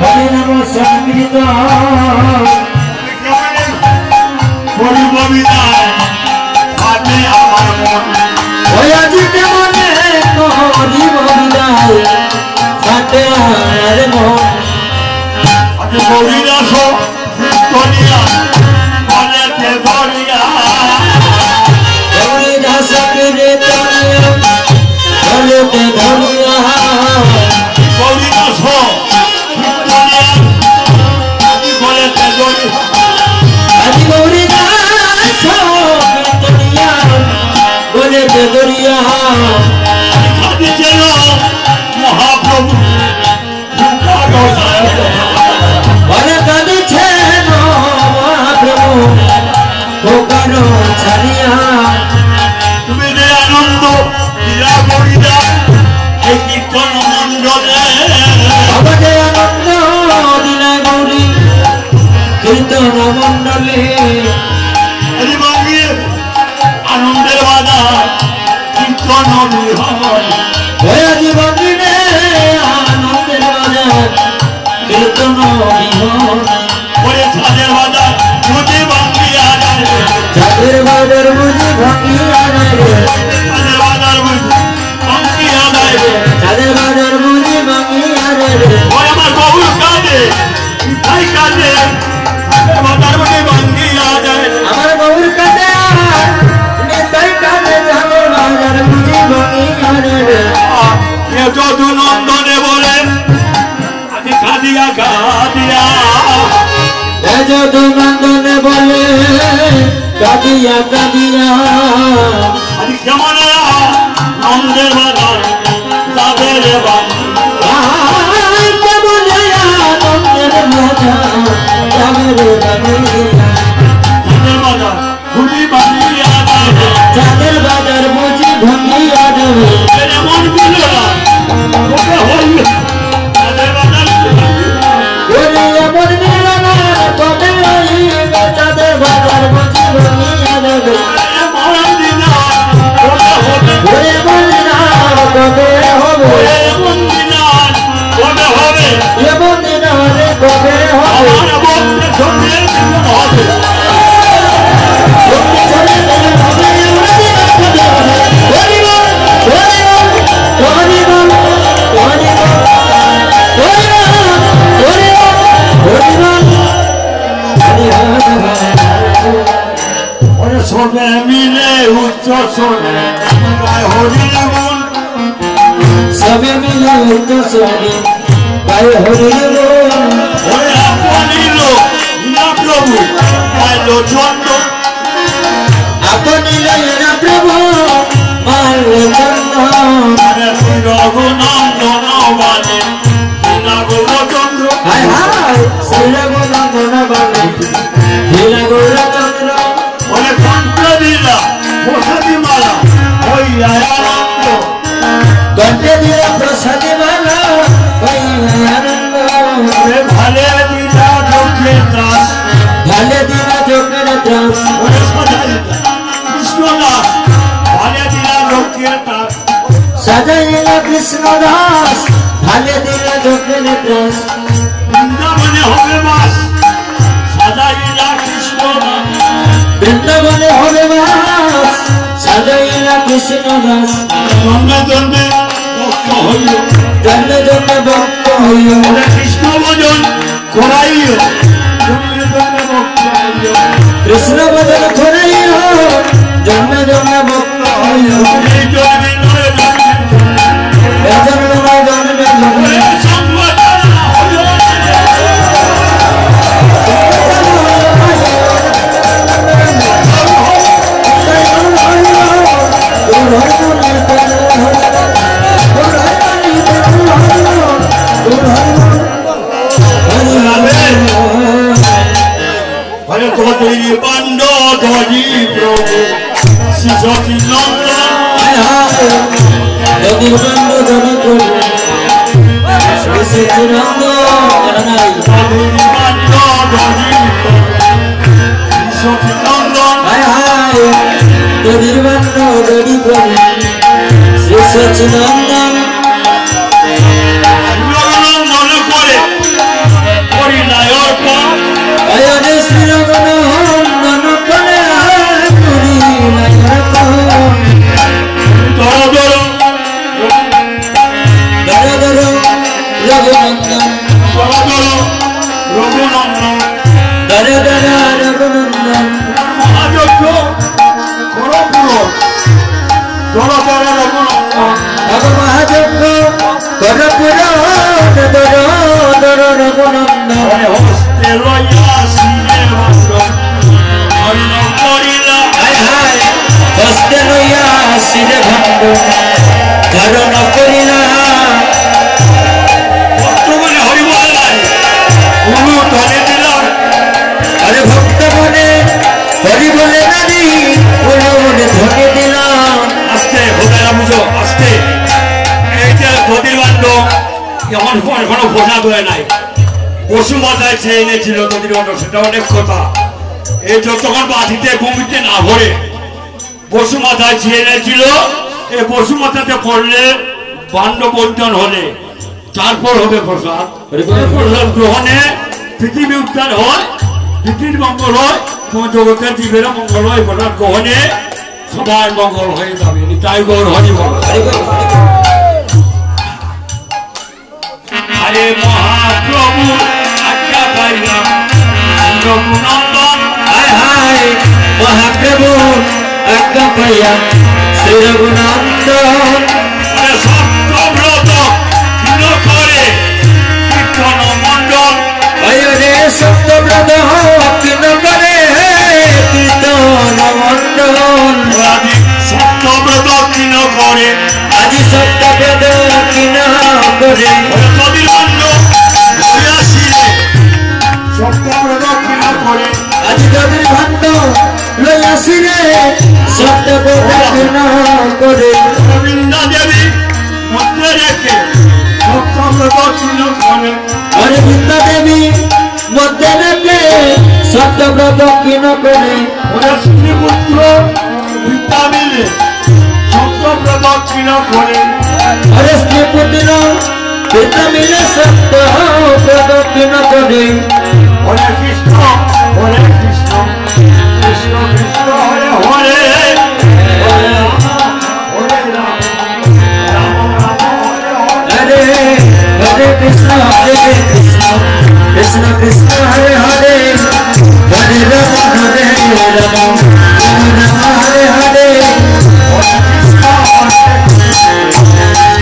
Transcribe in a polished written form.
হরে নাম সংকীর্তন আজি কেমনে করিব বিদায় ফাটে আর মন আজ গৌরীদাস করিয়া বলেতে ধরিয়া গৌরীদাস কীর্তনিয়া বলেতে ধরিয়া গৌরীদাস করিয়া বলেতে ধরিয়া আজ গৌরীদাস কীর্তনিয়া বলেতে ধরিয়া কাঁদিছিল মহাপ্রভু বলে কাঁদিছেন মহাপ্রভু ভোগানো ছাড়িয়া তুমি যে আনন্দ দিয়া করিয়া এই কীর্তন মণ্ডলে আমাকে আনন্দ দিলা গৌরী কীর্তন মণ্ডলে আনন্দের বাজার কীর্তন হয়ে জীবন দিনে আনন্দের বাজার কীর্তন বিহন ওরে ছাদের বাজার বুঝি ভাঙ্গিয়া যায় চাঁদের বাজার বুঝি ভাঙিয়া যায় ছাদের বাজার বুঝি ভাঙ্গিয়া যায় চাঁদের বাজার বুঝি ভাঙিয়া যায় ওই আমার বহু কাজে তাই কাজে ছাদের বাজার বুঝি ভাঙ্গিয়া যায় আমার গৌর কাছে তাই কাছে চাঁদের বাজার বুঝি ভাঙিয়া যায় যদু নন্দনে বলে আমি কাঁদিয়া কাঁদিয়া যদু নন্দনে বলে কাঁদিয়া কাঁদিয়া আমি কেমন নন্দের বাজার তাদের চাঁদের বাজার বুঝি ভাঙিয়া যাবে এমন ছিল না ওকে হইল তাদের বাজার এমন মিলন কবে হইবে চাঁদের বাজার বুঝি ভাঙিয়া যাবে মরণ দিন ওকে হবে এমন দিন কবে হবে এমন দিন ওকে হবে এমন দিন কবে হবে আমার বন্ধু সঙ্গে হবে সবে মিলে উচ্চ শোনে হরির মন সবে মিলে উচ্চ শোনে গায়ে হরির মন ওরে আপনি লোক না প্রভু আইলো চন্দ্র আপনি লইরা প্রভু মারলে চন্দ্র আরে রঘুনন্দন বাণী চন্দ্র হায় হায় শ্রী রঘুনন্দন বাণী চন্দ্র ওরে কণ্ঠ দিলা প্রসাদী মালা ওই আনন্দ কণ্ঠে দিলা প্রসাদী মালা ওই আনন্দ ওরে ভালে দিলা চোখে ত্রাস ভালে দিলা চোখের ত্রাস ওরে সাজাইলা কৃষ্ণদাস ভালে দিলা চোখে ত্রাস সাজাইলা কৃষ্ণদাস ভালে দিলা চোখের ত্রাস বৃন্দাবনে হবে বাস সাজাইলা কৃষ্ণদাস বৃন্দাবনে হবে বাস সাজাইলা কৃষ্ণদাস জন্মে জন্মে ভক্ত হইল জন্মে জন্মে ভক্ত হইল কৃষ্ণ ভজন করাইও জন্মে জন্মে ভক্ত হইল কৃষ্ণ ভজন করাইল জন্মে জন্মে ভক্ত হইল এই জন্মে নয় জন্মে জন্মে জন্মে হরে তৈরি পাণ্ড ধরি প্রভু শিশি নন্দ যদি বন্ধ ধরি প্রভু শিশিনন্দ পাণ্ড ধরি শিশি নন্দন হায় হায় যদি বন্ধ ধরি প্রভু শ্রী সচিনন্দন রঘুনন্দন হস্তে লইয়া শিরে ভণ্ড ধন্য করিলা হায় হায় হস্তে লইয়া শিরে ভণ্ড ধারণ করিলা বর্তমানে হরিবল নাই গুরু ধরে দিলাম আরে ভক্ত মনে হরি বলে নারী মনে ধনে দিলাম আস্তে হোদারা বুঝো আস্তে এই যে দধির বান্ড এমন এখনো বোঝা ধরে নাই পশু মাথায় ছেয়ে এনেছিল দধির বান্ড সেটা অনেক কথা এই যতক্ষণ বাঁধিতে ঘুমিতে না ভরে পশু মাথায় ছেয়ে এনেছিল এই পশু মাথাতে পড়লে বান্ড বন্টন হলে তারপর হবে প্রসাদ প্রসাদ গ্রহণে পৃথিবী উদ্ধার হয় পৃথিবীর মঙ্গল হয় তোমার জগতের জীবের মঙ্গল হয় প্রসাদ গ্রহণে সবার মঙ্গল হয়ে যাবে তাই গৌর হরি বল আরে মহাপ্রভু আজ্ঞা পাইলাম রঘুনন্দন হায় হায় মহাপ্রভু আজ্ঞা পাইয়া শ্রী রঘুনন্দন সত্যব্রত কীর্তন করে কীর্তন মণ্ডল রে সত্যব্রত কিন করে কীর্তন মণ্ডল আদি সত্যব্রত কীর্তন করে আজি সত্যব্রত কিন করে নদীর মণ্ড হইয়া শিরে সত্যব্রত কীর্তন করে আজি নদীর ভাণ্ড লইয়া শিরে সত্যব্রত কিন করে গোবিন্দা দেবী মধ্যে রেখে সত্যব্রত কীর্তন করে হরে বৃন্দা দেবী মধ্যে রেখে সত্যব্রত কিন করে ওরা শ্রীপুত্র পিতা মিলে সত্যব্রত কীর্তন করে হরে স্ত্রী পুত্র পিতা মিলে সত্যব্রত কিন করে হরে কৃষ্ণ কৃষ্ণ কৃষ্ণ হরে হরে হরে রাম রাম রাম হরে হরে হরে কৃষ্ণ কৃষ্ণ কৃষ্ণ হরে হরে হরে রাম রাম রাম